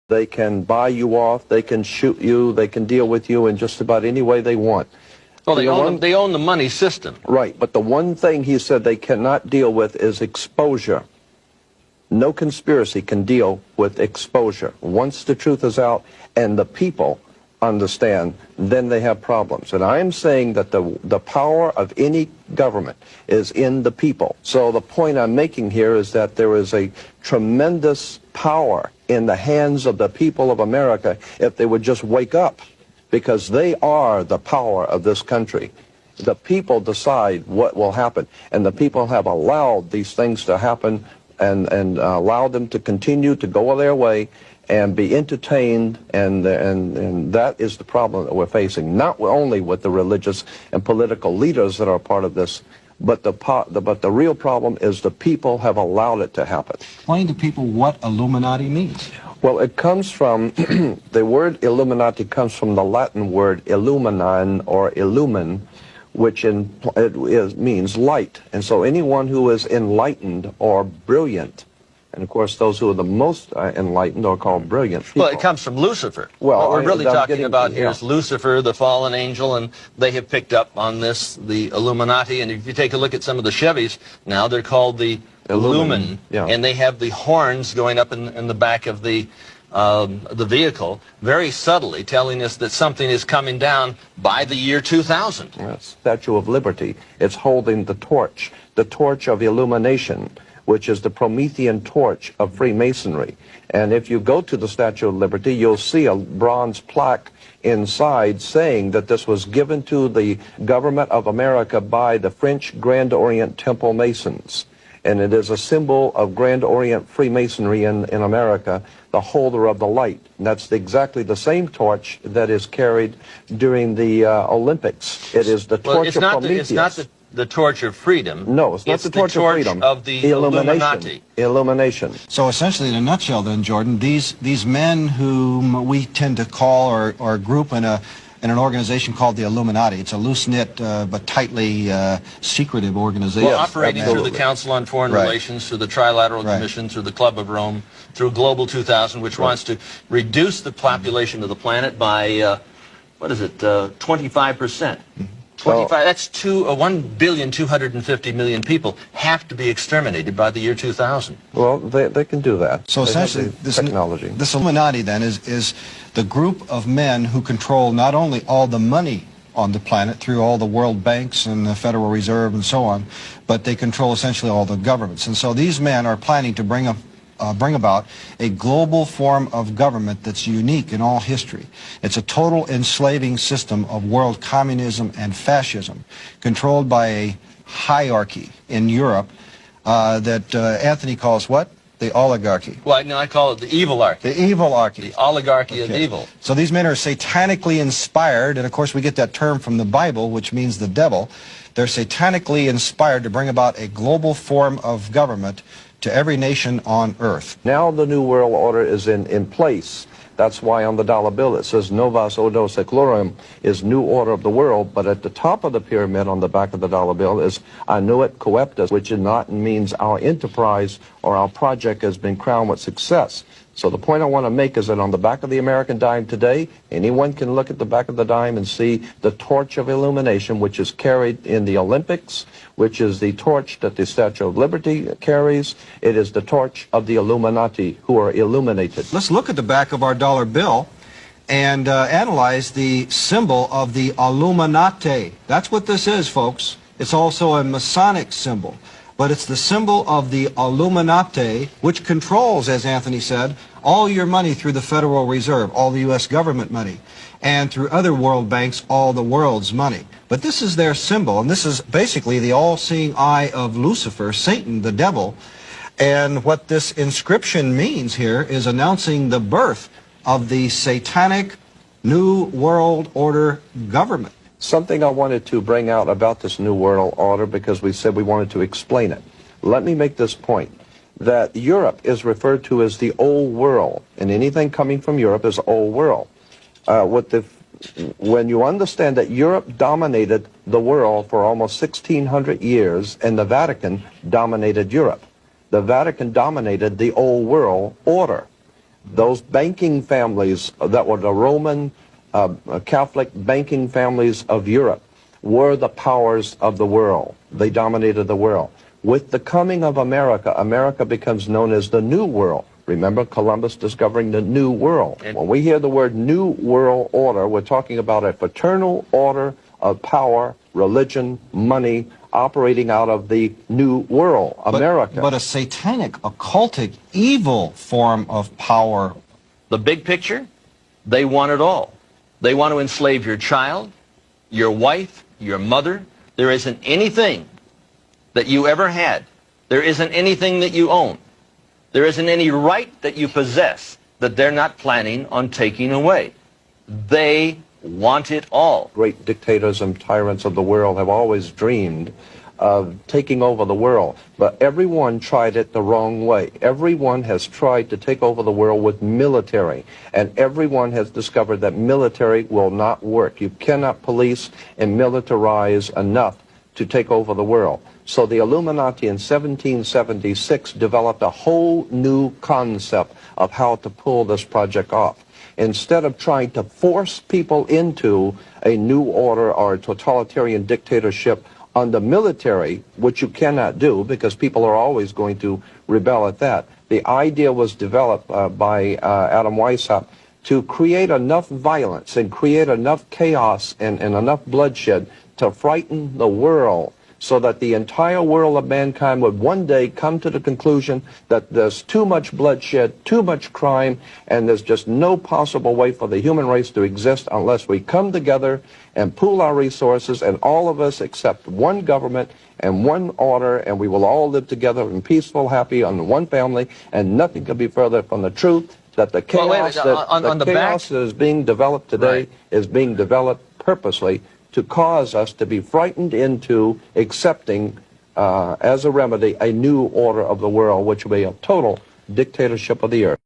They can buy you off, they can shoot you, they can deal with you in just about any way they want. Well, they own the money system. Right, but the one thing he said they cannot deal with is exposure. No conspiracy can deal with exposure. Once the truth is out and the people understand, then they have problems. And I am saying that the power of any government is in the people. So the point I'm making here is that there is a tremendous power in the hands of the people of America if they would just wake up, because they are the power of this country. The people decide what will happen, and the people have allowed these things to happen and allowed them to continue to go their way and be entertained, and that is the problem that we're facing, not only with the religious and political leaders that are part of this, but the real problem is the people have allowed it to happen. Explain to people what Illuminati means. Well, it comes from, the word Illuminati comes from the Latin word illuminare or illumin, which means light. And so anyone who is enlightened or brilliant, and of course those who are the most enlightened are called brilliant people. Well, it comes from Lucifer. Well, what we're really talking about here yeah. is Lucifer, the fallen angel, and they have picked up on this, the Illuminati. And if you take a look at some of the Chevys now, they're called the Illumin, yeah. And they have the horns going up in the back of the vehicle, very subtly telling us that something is coming down by the year 2000. Yes, Statue of Liberty. It's holding the torch of illumination, which is the Promethean torch of Freemasonry. And if you go to the Statue of Liberty, you'll see a bronze plaque inside saying that this was given to the government of America by the French Grand Orient Temple Masons. And it is a symbol of Grand Orient Freemasonry in America, the holder of the light. And that's exactly the same torch that is carried during the Olympics. It is the torch of Prometheus. It's not the torch of freedom. No, it's not the torch of freedom. Of the Illuminati. Illumination. So essentially, in a nutshell then, Jordan, these men whom we tend to call or group in an organization called the Illuminati. It's a loose-knit but tightly secretive organization. Well, operating through the Council on Foreign Relations, through the Trilateral Commission, through the Club of Rome, through Global 2000, which wants to reduce the population of the planet by, 25%. 25, that's 1,250,000,000 people have to be exterminated by the year 2000. Well, they can do that. So essentially, this Illuminati then is the group of men who control not only all the money on the planet through all the world banks and the Federal Reserve and so on, but they control essentially all the governments. And so these men are planning to bring about a global form of government that's unique in all history. It's a total enslaving system of world communism and fascism, controlled by a hierarchy in Europe that Anthony calls what? The oligarchy. Well, no, I call it the evilarchy. The evilarchy. The oligarchy of evil. So these men are satanically inspired, and of course we get that term from the Bible, which means the devil. They're satanically inspired to bring about a global form of government to every nation on earth. Now the New World Order is in place. That's why on the dollar bill it says Novus Ordo Seclorum is New Order of the World, but at the top of the pyramid on the back of the dollar bill is Annuit Coeptus, which means our enterprise or our project has been crowned with success. So the point I want to make is that on the back of the American dime today, anyone can look at the back of the dime and see the torch of illumination, which is carried in the Olympics, which is the torch that the Statue of Liberty carries. It is the torch of the Illuminati who are illuminated. Let's look at the back of our dollar bill and analyze the symbol of the Illuminati. That's what this is, folks. It's also a Masonic symbol. But it's the symbol of the Illuminati, which controls, as Anthony said, all your money through the Federal Reserve, all the U.S. government money, and through other world banks, all the world's money. But this is their symbol, and this is basically the all-seeing eye of Lucifer, Satan, the devil. And what this inscription means here is announcing the birth of the satanic New World Order government. Something I wanted to bring out about this New World Order, because we said we wanted to explain it. Let me make this point, that Europe is referred to as the Old World, and anything coming from Europe is Old World. When you understand that Europe dominated the world for almost 1,600 years, and the Vatican dominated Europe. The Vatican dominated the Old World Order. Those banking families that were the Roman Catholic banking families of Europe were the powers of the world. They dominated the world. With the coming of America, America becomes known as the New World. Remember Columbus discovering the New World. When we hear the word New World Order, we're talking about a fraternal order of power, religion, money, operating out of the New World, America. But a satanic, occultic, evil form of power. The big picture, they want it all. They want to enslave your child, your wife, your mother. There isn't anything that you ever had. There isn't anything that you own. There isn't any right that you possess that they're not planning on taking away. They want it all. Great dictators and tyrants of the world have always dreamed of taking over the world, but everyone tried it the wrong way. Everyone has tried to take over the world with military, and everyone has discovered that military will not work. You cannot police and militarize enough to take over the world. So the Illuminati in 1776 developed a whole new concept of how to pull this project off. Instead of trying to force people into a new order or a totalitarian dictatorship under military, which you cannot do because people are always going to rebel at that, the idea was developed by Adam Weishaupt to create enough violence and create enough chaos and enough bloodshed to frighten the world, so that the entire world of mankind would one day come to the conclusion that there's too much bloodshed, too much crime, and there's just no possible way for the human race to exist unless we come together and pool our resources, and all of us accept one government and one order, and we will all live together in peaceful, happy, under one family, and nothing could be further from the truth that the chaos, that is being developed today is being developed purposely to cause us to be frightened into accepting, as a remedy, a new order of the world, which will be a total dictatorship of the earth.